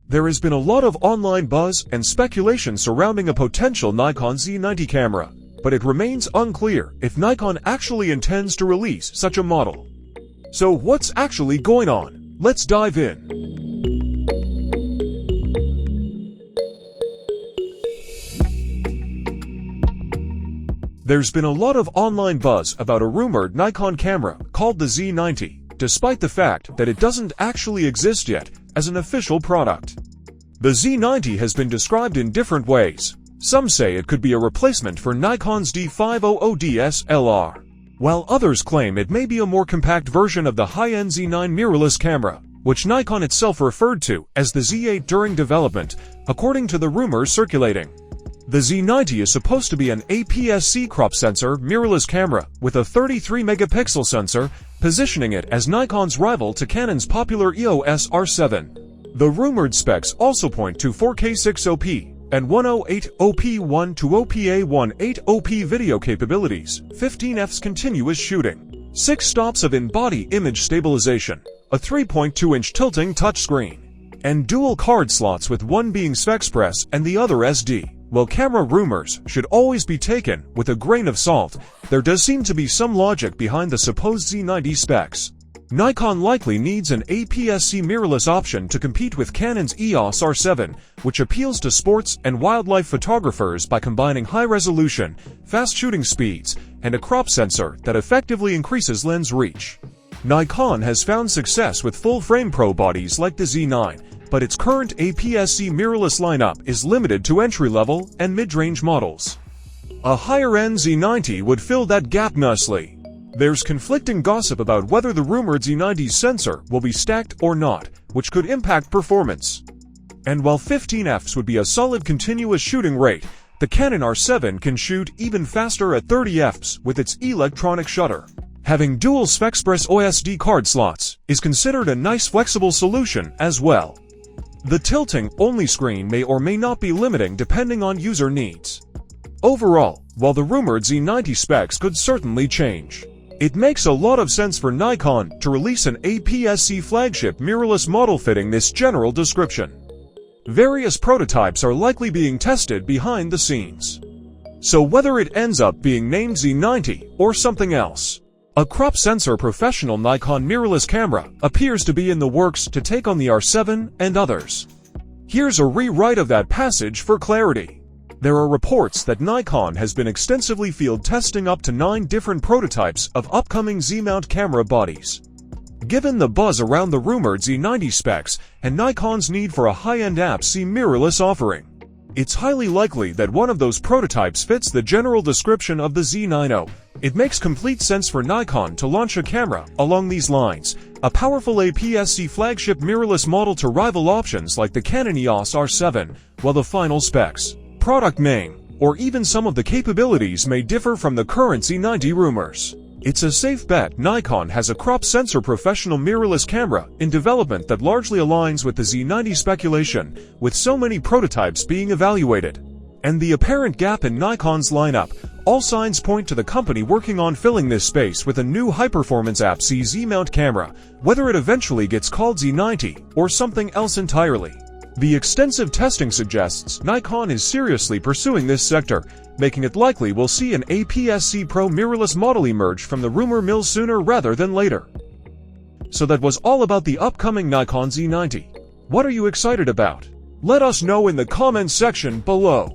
There has been a lot of online buzz and speculation surrounding a potential Nikon Z90 camera, but it remains unclear if Nikon actually intends to release such a model. So what's actually going on? Let's dive in. There's been a lot of online buzz about a rumored Nikon camera called the Z90, despite the fact that it doesn't actually exist yet as an official product. The Z90 has been described in different ways. Some say it could be a replacement for Nikon's D500 DSLR, while others claim it may be a more compact version of the high-end Z9 mirrorless camera, which Nikon itself referred to as the Z8 during development, according to the rumors circulating. The Z90 is supposed to be an APS-C crop sensor mirrorless camera with a 33-megapixel sensor, positioning it as Nikon's rival to Canon's popular EOS R7. The rumored specs also point to 4K 6OP and 108OP1 to OPA18OP video capabilities, 15fps continuous shooting, 6 stops of in-body image stabilization, a 3.2-inch tilting touchscreen, and dual card slots with one being SpexPress and the other SD. While camera rumors should always be taken with a grain of salt, there does seem to be some logic behind the supposed Z90 specs. Nikon likely needs an APS-C mirrorless option to compete with Canon's EOS R7, which appeals to sports and wildlife photographers by combining high resolution, fast shooting speeds, and a crop sensor that effectively increases lens reach. Nikon has found success with full-frame pro bodies like the Z9, but its current APS-C mirrorless lineup is limited to entry-level and mid-range models. A higher-end Z90 would fill that gap nicely. There's conflicting gossip about whether the rumored Z90's sensor will be stacked or not, which could impact performance. And while 15fps would be a solid continuous shooting rate, the Canon R7 can shoot even faster at 30fps with its electronic shutter. Having dual SpexPress OSD card slots is considered a nice flexible solution as well. The tilting-only screen may or may not be limiting depending on user needs. Overall, while the rumored Z90 specs could certainly change, it makes a lot of sense for Nikon to release an APS-C flagship mirrorless model fitting this general description. Various prototypes are likely being tested behind the scenes. So whether it ends up being named Z90 or something else, a crop sensor professional Nikon mirrorless camera appears to be in the works to take on the R7 and others. Here's a rewrite of that passage for clarity. There are reports that Nikon has been extensively field testing up to 9 different prototypes of upcoming Z-mount camera bodies. Given the buzz around the rumored Z90 specs and Nikon's need for a high-end APS-C mirrorless offering, it's highly likely that one of those prototypes fits the general description of the Z90. It makes complete sense for Nikon to launch a camera along these lines, a powerful APS-C flagship mirrorless model to rival options like the Canon EOS R7, while the final specs, product name, or even some of the capabilities may differ from the current Z90 rumors. It's a safe bet Nikon has a crop sensor professional mirrorless camera in development that largely aligns with the Z90 speculation, with so many prototypes being evaluated. And the apparent gap in Nikon's lineup, all signs point to the company working on filling this space with a new high-performance APS-C Z-mount camera, whether it eventually gets called Z90 or something else entirely. The extensive testing suggests Nikon is seriously pursuing this sector, making it likely we'll see an APS-C Pro mirrorless model emerge from the rumor mill sooner rather than later. So that was all about the upcoming Nikon Z90. What are you excited about? Let us know in the comments section below.